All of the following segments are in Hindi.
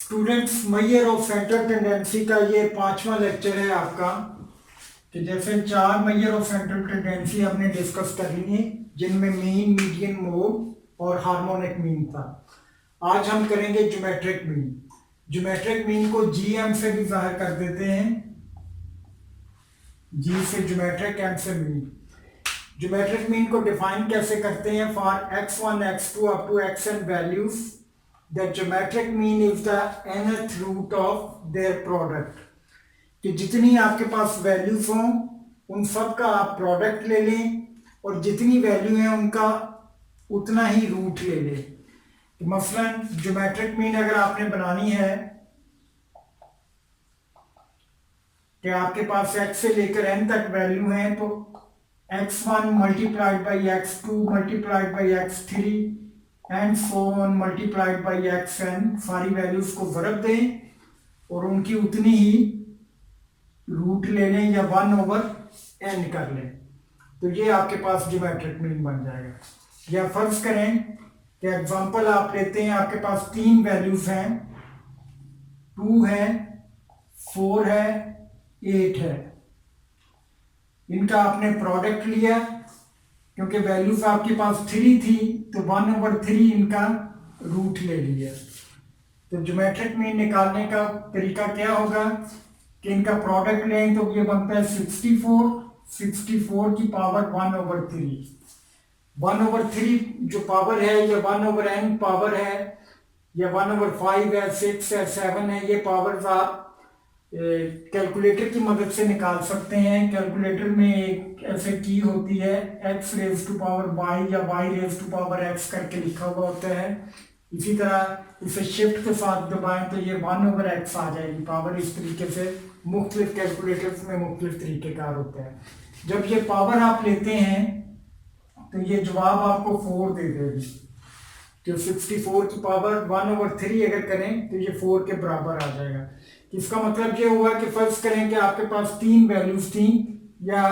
Students, measure of central tendency का ये 5वां लेक्चर है आपका। कि जैसे 4 मेजर ऑफ सेंट्रल टेंडेंसी हमने डिस्कस कर ली है, जिनमें मीन, मीडियन, मोड और हार्मोनिक मीन था। आज हम करेंगे ज्योमेट्रिक मीन। ज्योमेट्रिक मीन को जीएम से भी जाहिर कर देते हैं, जी से ज्योमेट्रिक, एम से मीन। ज्योमेट्रिक मीन को डिफाइन कैसे करते हैं? For x1 x2 up to xn values the geometric mean is the nth root of their product. कि जितनी आपके पास वैल्यूज हों उन सब का आप प्रोडक्ट ले लें और जितनी वैल्यू है उनका उतना ही रूट ले लें। तो मसलन ज्योमेट्रिक मीन अगर आपने बनानी है कि आपके पास x से लेकर n तक वैल्यू है, तो x1 multiplied by x2 multiplied by x3 and so on multiplied by xn, सारी वैल्यूज को ज़रब दें और उनकी उतनी ही रूट ले लें या 1/n कर लें, तो ये आपके पास ज्योमेट्रिक मीन बन जाएगा। या फर्ज करें कि एग्जांपल आप लेते हैं, आपके पास 3 वैल्यूज हैं, 2 है, 4 है, 8 है। इनका आपने प्रोडक्ट लिया, क्योंकि वैल्यूज आपके पास 3 थी तो 1/3 इनका रूट ले लिया। तो ज्योमेट्रिक मीन निकालने का तरीका क्या होगा कि इनका प्रोडक्ट लें तो ये बनता है 64 की पावर 1/3। 1/3 जो पावर है या 1/n पावर है या 1/5 है, 6 है, 7 है, ये पावर्स आप कैलकुलेटर की मदद से निकाल सकते हैं। कैलकुलेटर में एक ऐसे की होती है x raise to power y या y raise to power x करके लिखा हुआ होता है। इसी तरह इसे शिफ्ट के साथ दबाएं तो ये 1/x आ जाएगी पावर। इस तरीके से मुख्तलिफ कैलकुलेटर्स में मुख्तलिफ तरीक़ेकार होते हैं। जब ये पावर आप लेते हैं तो ये जवाब आपको 4 दे देगी। तो 64 की पावर 1/3 अगर करें तो ये 4 के बराबर आ जाएगा। इसका मतलब ये हुआ कि फर्ज करें कि आपके पास 3 वैल्यूज थी या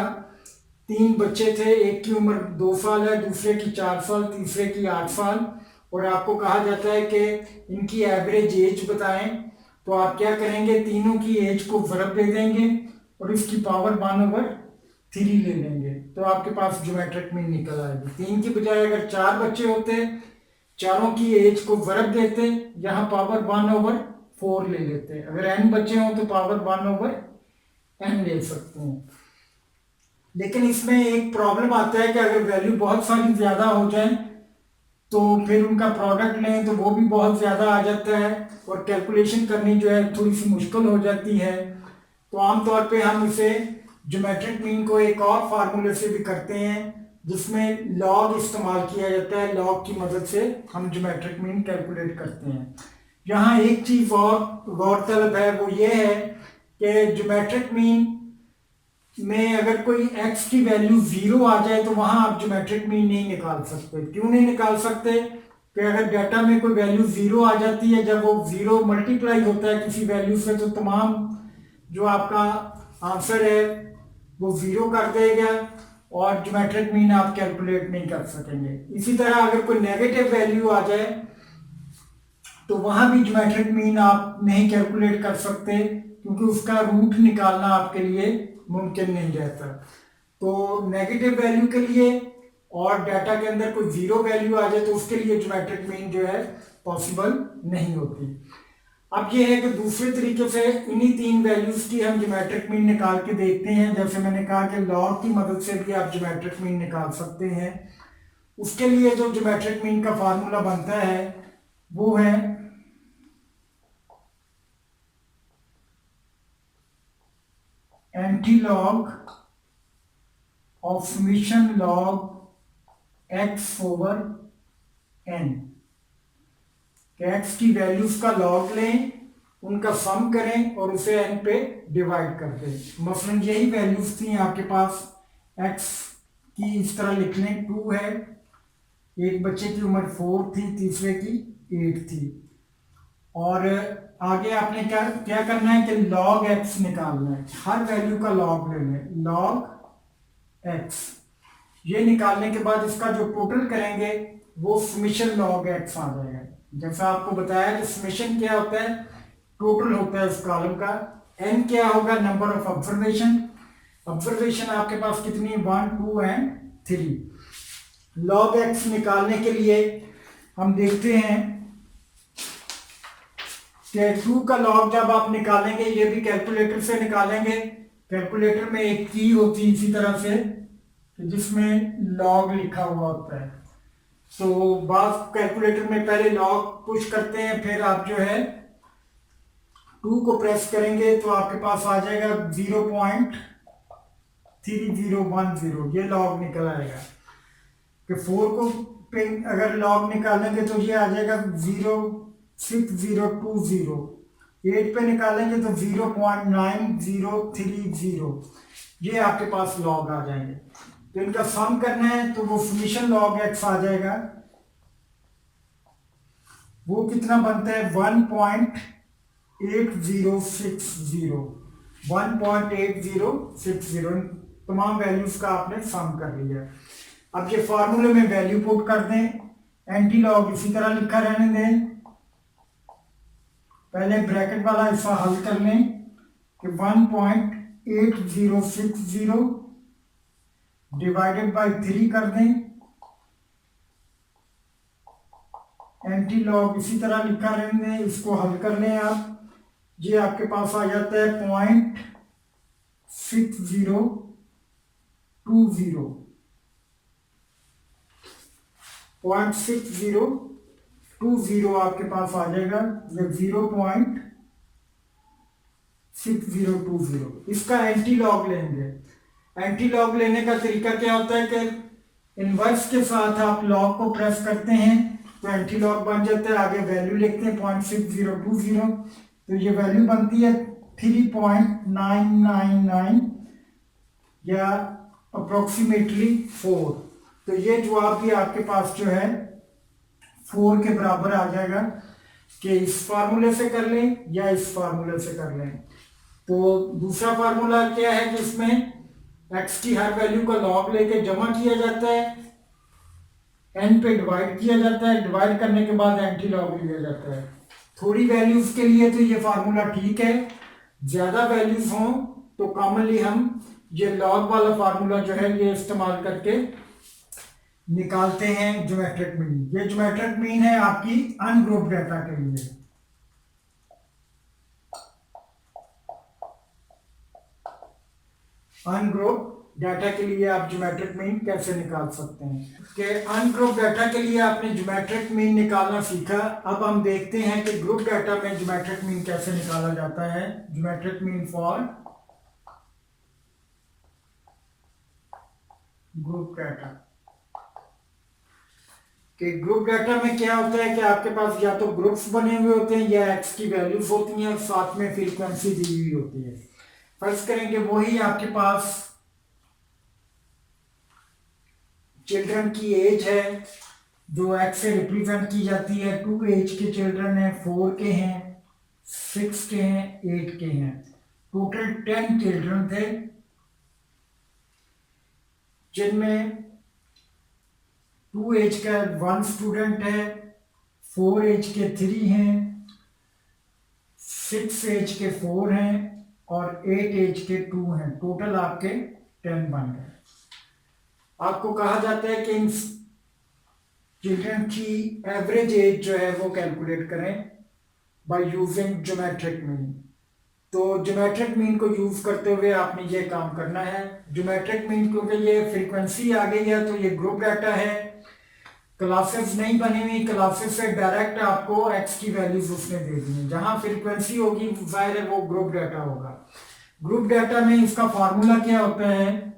3 बच्चे थे, एक की उम्र 2 साल है, दूसरे की 4 साल, तीसरे की 8 साल, और आपको कहा जाता है कि इनकी एवरेज एज बताएं। तो आप क्या करेंगे, तीनों की एज को ज़रब दे देंगे और इसकी पावर 1/3 ले लेंगे, तो आपके पास ज्योमेट्रिक मीन निकल आएगी। 3 की बजाय अगर 4 बच्चे होते, चारों की एज को ज़रब देते, यहाँ पावर 1/4 ले लेते हैं। अगर n बच्चे हों तो पावर 1/n ले सकते हैं। लेकिन इसमें एक प्रॉब्लम आता है कि अगर वैल्यू बहुत सारी ज़्यादा हो जाए तो फिर उनका प्रोडक्ट लें तो वो भी बहुत ज़्यादा आ जाता है और कैलकुलेशन करनी जो है थोड़ी सी मुश्किल हो जाती है। तो आमतौर पे हम इसे ज्योमेट्रिक मीन को एक और फार्मूले से भी करते हैं, जिसमें लॉग इस्तेमाल किया जाता है। लॉग की मदद से हम ज्योमेट्रिक मीन कैलकुलेट करते हैं। यहाँ एक चीज़ और गौरतलब है, वो ये है कि ज्योमेट्रिक मीन में अगर कोई x की वैल्यू 0 आ जाए तो वहां आप ज्योमेट्रिक मीन नहीं निकाल सकते। क्यों नहीं निकाल सकते? कि अगर डाटा में कोई वैल्यू 0 आ जाती है, जब वो 0 मल्टीप्लाई होता है किसी वैल्यू से, तो तमाम जो आपका आंसर है वो 0 कर देगा और ज्योमेट्रिक मीन आप कैलकुलेट नहीं कर सकेंगे। इसी तरह अगर कोई नेगेटिव वैल्यू आ जाए तो वहां भी ज्योमेट्रिक मीन आप नहीं कैलकुलेट कर सकते, क्योंकि उसका रूट निकालना आपके लिए मुमकिन नहीं रहता। तो नेगेटिव वैल्यू के लिए और डाटा के अंदर कोई 0 वैल्यू आ जाए तो उसके लिए ज्योमेट्रिक मीन जो है पॉसिबल नहीं होती। अब ये है कि दूसरे तरीके से इन्हीं 3 वैल्यूज की हम ज्योमेट्रिक मीन निकाल के देखते हैं। जैसे मैंने कहा कि लॉग की मदद से भी आप ज्योमेट्रिक मीन निकाल सकते हैं। उसके लिए जो ज्योमेट्रिक मीन का फार्मूला बनता है वो है antilog of summation log x/n। x की वैल्यूज का लॉग लें, उनका सम करें और उसे n पे डिवाइड कर दें। मसलन यही वैल्यूज थी आपके पास, x की इस तरह लिख लें, 2 है, एक बच्चे की उम्र 4 थी, तीसरे की 8 थी, और आगे आपने क्या करना है कि log x निकालना है। हर वैल्यू का लॉग ले लें, log x। ये निकालने के बाद इसका जो टोटल करेंगे वो समेशन log x आ जाएगा। जैसा आपको बताया कि समेशन क्या होता है टोटल होता है उस कॉलम का। एन क्या होगा, नंबर ऑफ ऑब्जर्वेशन। ऑब्जर्वेशन आपके पास कितनी, 1 2 एंड 3। लॉग एक्स निकालने के लिए हम देखते हैं कि 2 का लॉग जब आप निकालेंगे, ये भी कैलकुलेटर से निकालेंगे। कैलकुलेटर में एक की होती है इसी तरह से जिसमें लॉग लिखा हुआ होता है। तो बात कैलकुलेटर में पहले लॉग पुश करते हैं, फिर आप जो है 2 को प्रेस करेंगे तो आपके पास आ जाएगा 0.3010, ये लॉग निकल आएगा। कि 4 को पे अगर लॉग निकालेंगे तो ये आ जाएगा 0.6020। 8 पे निकालेंगे तो 0.9030, ये आपके पास लॉग आ जाएंगे। तो इनका सम करना है तो वो समीशन लॉग एक्स आ जाएगा। वो कितना बनता है, 1.8060। 1.8060 तमाम वैल्यूज का आपने सम कर लिया। अब ये फॉर्मूले में वैल्यू पुट कर दें। एंटी लॉग इसी तरह लिखा रहने दें। पहले ब्रैकेट वाला हिस्सा हल कर लें कि 1.8060 डिवाइडेड बाय 3 कर दें। एंटी लॉग इसी तरह लिखा रहने दें, इसको हल कर लें आप। ये आपके पास आ जाता है 0.6020। 0.6020 आपके पास आ जाएगा, ये 0.6020। इसका एंटी लॉग लेंगे। एंटी लॉग लेने का तरीका क्या होता है कि इनवर्स के साथ आप लॉग को प्रेस करते हैं तो एंटी लॉग बन जाता है। आगे वैल्यू लिखते हैं 0.6020, तो ये वैल्यू बनती है 3.999 या अप्रोक्सीमेटली 4। तो ये जवाब भी आपके पास जो है 4 के बराबर आ जाएगा। कि इस फार्मूले से कर लें या इस फार्मूले से कर लें। तो दूसरा फार्मूला क्या है कि इसमें x की हर वैल्यू का लॉग लेके जमा किया जाता है, n पे डिवाइड किया जाता है, डिवाइड करने के बाद एंटी लॉग लिया जाता है। थोड़ी वैल्यूज के लिए तो ये फार्मूला ठीक है, ज्यादा वैल्यूज हों तो कॉमनली हम ये लॉग वाला फार्मूला जो है ये इस्तेमाल करके निकालते हैं ज्योमेट्रिक मीन। ये ज्योमेट्रिक मीन है आपकी अनग्रुप डाटा के लिए। अनग्रुप डाटा के लिए आप ज्योमेट्रिक मीन कैसे निकाल सकते हैं कि अनग्रुप डाटा के लिए आपने ज्योमेट्रिक मीन निकालना सीखा। अब हम देखते हैं कि ग्रुप डाटा में ज्योमेट्रिक मीन कैसे निकाला जाता है। Geometric mean for group data. कि ग्रुप डाटा में क्या होता है कि आपके पास या तो ग्रुप्स बने हुए होते हैं या एक्स की वैल्यूज होती हैं, साथ में फ्रीक्वेंसी दी हुई होती है। फर्ज करेंगे वही आपके पास चिल्ड्रन की एज है जो एक्स से रिप्रेजेंट की जाती है। 2 एज के चिल्ड्रन है, 4 के हैं, 6 के हैं, 8 के हैं। टोटल 10 चिल्ड्रन थे जिनमें 2 एज का 1 स्टूडेंट है, 4 एज के 3 हैं, 6 एज के 4 हैं और 8 एज के 2 हैं। टोटल आपके 10 बन गए। आपको कहा जाता है कि इन चिल्ड्रन की एवरेज एज जो है वो कैलकुलेट करें बाय यूजिंग ज्योमेट्रिक मीन। तो ज्योमेट्रिक मीन को यूज करते हुए आपने ये काम करना है। ज्योमेट्रिक मीन क्योंकि ये फ्रीक्वेंसी आ गई है तो ये ग्रुप डाटा है, क्लासेस नहीं बनी हुई। क्लासेस से डायरेक्ट आपको एक्स की वैल्यूज उसने दे दी है। जहां फ्रीक्वेंसी होगी जाहिर है वो ग्रुप डाटा होगा। ग्रुप डाटा में इसका फार्मूला क्या होता है,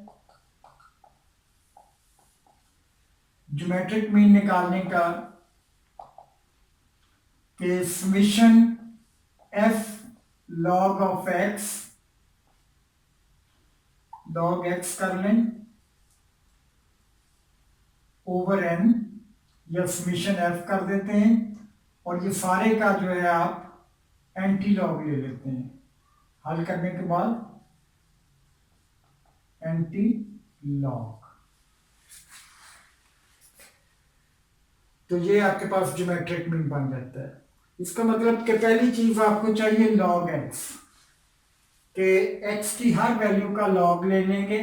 ज्योमेट्रिक मीन निकालने का कि summation F log of x, log x कर लें ओवर एन या समेशन एफ कर देते हैं और ये सारे का जो है आप एंटी लॉग ले लेते हैं। हल करने के बाद एंटी लॉग, तो ये आपके पास ज्योमेट्रिक मीन बन जाता है। इसका मतलब कि पहली चीज आपको चाहिए log x, के x की हर वैल्यू का log ले लेंगे,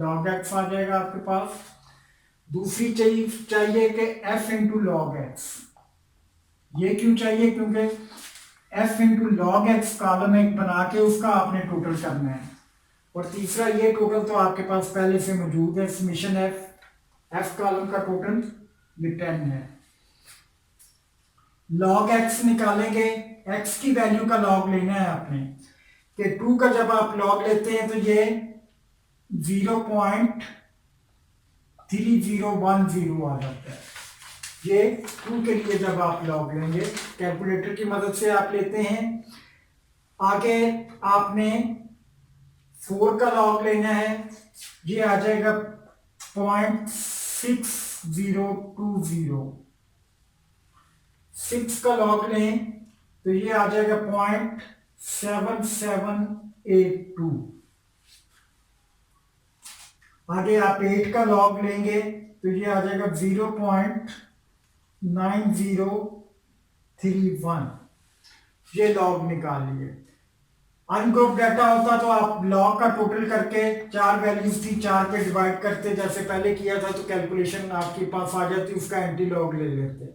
log x आ जाएगा आपके पास। दूसरी चीज चाहिए कि f इंटू लॉग एक्स। ये क्यों चाहिए? क्योंकि f into log x column एक बना के उसका आपने टोटल करना है। और तीसरा, ये टोटल तो आपके पास पहले से मौजूद है, समीशन f कॉलम का टोटल ये 10 है। लॉग x निकालेंगे, x की वैल्यू का लॉग लेना है आपने, कि 2 का जब आप लॉग लेते हैं तो ये 0.3010 आ जाता है। ये 2 के लिए जब आप लॉग लेंगे, कैलकुलेटर की मदद से आप लेते हैं। आगे आपने 4 का लॉग लेना है, ये आ जाएगा 0.6020। 6 का लॉग लें तो ये आ जाएगा 0.7782। आगे आप 8 का लॉग लेंगे तो ये आ जाएगा 0.9031। ये लॉग निकाल लिए। अनग्रुप डाटा होता तो आप लॉग का टोटल करके 4 वैल्यूज थी, 4 पे डिवाइड करते जैसे पहले किया था, तो कैलकुलेशन आपके पास आ जाती, उसका एंटी लॉग ले लेते।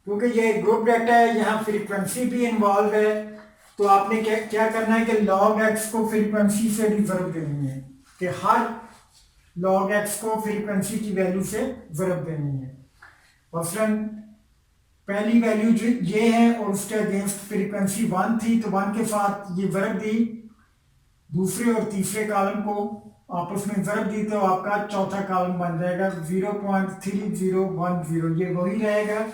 क्योंकि ये ग्रुप डाटा है, यहाँ फ्रीक्वेंसी भी इन्वॉल्व है, तो आपने क्या करना है कि log x को फ्रीक्वेंसी से डिफरेंट देनी है, कि हर log x को फ्रीक्वेंसी की वैल्यू से ज़रब देनी है। मसलन पहली वैल्यू जो ये है और उसके अगेंस्ट फ्रीक्वेंसी 1 थी, तो 1 के साथ ये ज़रब दी, दूसरे और तीसरे कॉलम को आपस में ज़रब दी, तो आपका चौथा कॉलम बन जाएगा 0.3010। ये वही रहेगा।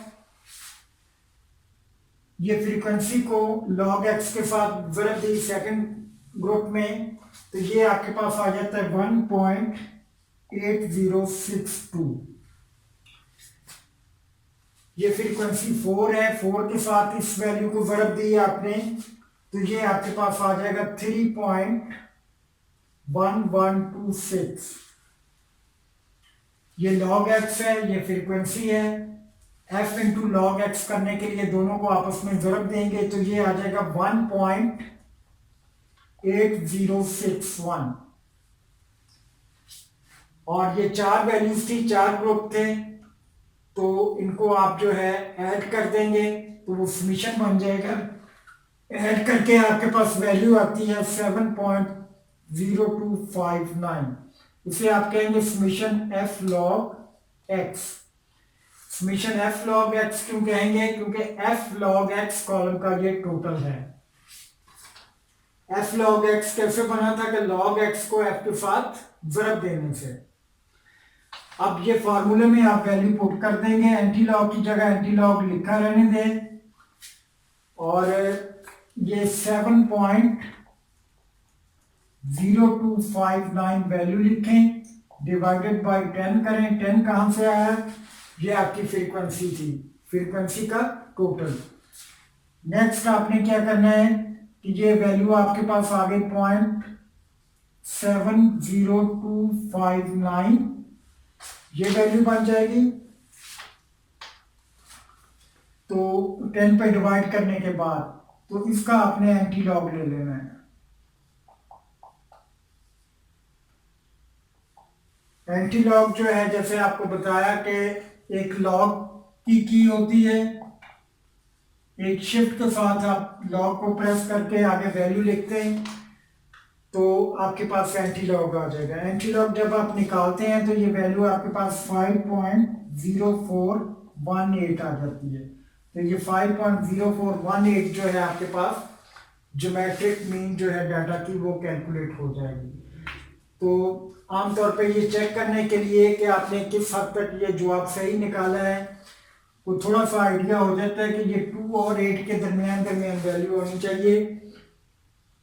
ये फ्रीक्वेंसी को log x के साथ ज़रब दी सेकंड ग्रुप में, तो ये आपके पास आ जाता है 1.8062। ये फ्रीक्वेंसी 4 है, 4 के साथ इस वैल्यू को ज़रब दी आपने, तो ये आपके पास आ जाएगा 3.1126। ये log x है, ये फ्रीक्वेंसी है। f इंटू लॉग एक्स करने के लिए दोनों को आपस में ज़रब देंगे, तो ये आ जाएगा 1.8061। और ये 4 वैल्यूज थी, 4 ग्रुप थे, तो इनको आप जो है ऐड कर देंगे तो वो समीशन बन जाएगा। ऐड करके आपके पास वैल्यू आती है 7.0259। इसे आप कहेंगे summation f log x। Summation f log x क्यों कहेंगे? क्योंकि f log x कॉलम का ये टोटल है। f log x कैसे बना था? कि log x को f के साथ ज़रब देने से। अब ये फार्मूले में आप वैल्यू पुट कर देंगे, एंटी लॉग की जगह एंटी लॉग लिखा रहने दें, और ये 7.0259 वैल्यू लिखें, डिवाइडेड बाय 10 करें। 10 कहां से आया? ये आपकी फ्रीक्वेंसी थी, फ्रीक्वेंसी का टोटल। नेक्स्ट आपने क्या करना है कि ये वैल्यू आपके पास आ गई 0.70259, ये वैल्यू बन जाएगी। तो 10 पे डिवाइड करने के बाद तो इसका आपने एंटी लॉग ले लेना है। एंटी लॉग जो है, जैसे आपको बताया कि एक लॉग की होती है, एक शिफ्ट के साथ आप लॉग को प्रेस करके आगे वैल्यू लिखते हैं, तो आपके पास एंटी लॉग आ जाएगा। एंटी लॉग जब आप निकालते हैं तो ये वैल्यू आपके पास 5.0418 आ जाती है। तो ये 5.0418 जो है आपके पास ज्योमेट्रिक मीन जो है डाटा की, वो कैलकुलेट हो जाएगी। तो आमतौर पे ये चेक करने के लिए कि आपने किस हद तक ये जवाब सही निकाला है, वो थोड़ा सा आइडिया हो जाता है कि ये 2 और 8 के दरमियान वैल्यू होनी चाहिए,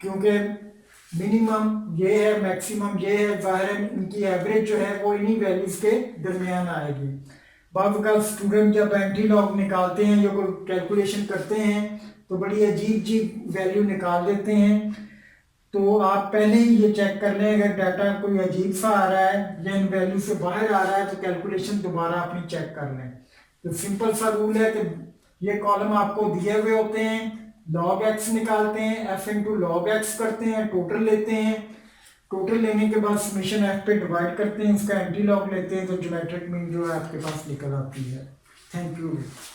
क्योंकि मिनिमम ये है, मैक्सिमम ये है, ज़ाहिर है इनकी एवरेज जो है वो इन्हीं वैल्यूज के दरमियान आएगी। बाद स्टूडेंट जब एंटी लॉग निकालते हैं या कोई कैलकुलेशन करते हैं तो बड़ी अजीब वैल्यू निकाल देते हैं। तो आप पहले ही ये चेक कर लें, अगर डाटा कोई अजीब सा आ रहा है या इन वैल्यू से बाहर आ रहा है तो कैलकुलेशन दोबारा अपनी चेक कर लें। तो सिंपल सा रूल है कि ये कॉलम आपको दिए हुए होते हैं, log x निकालते हैं, f इंटू लॉग एक्स करते हैं, टोटल लेते हैं, टोटल लेने के बाद समेशन f पे डिवाइड करते हैं, इसका एंटी लॉग लेते हैं, तो ज्योमेट्रिक मीन जो है आपके पास निकल आती है। Thank you.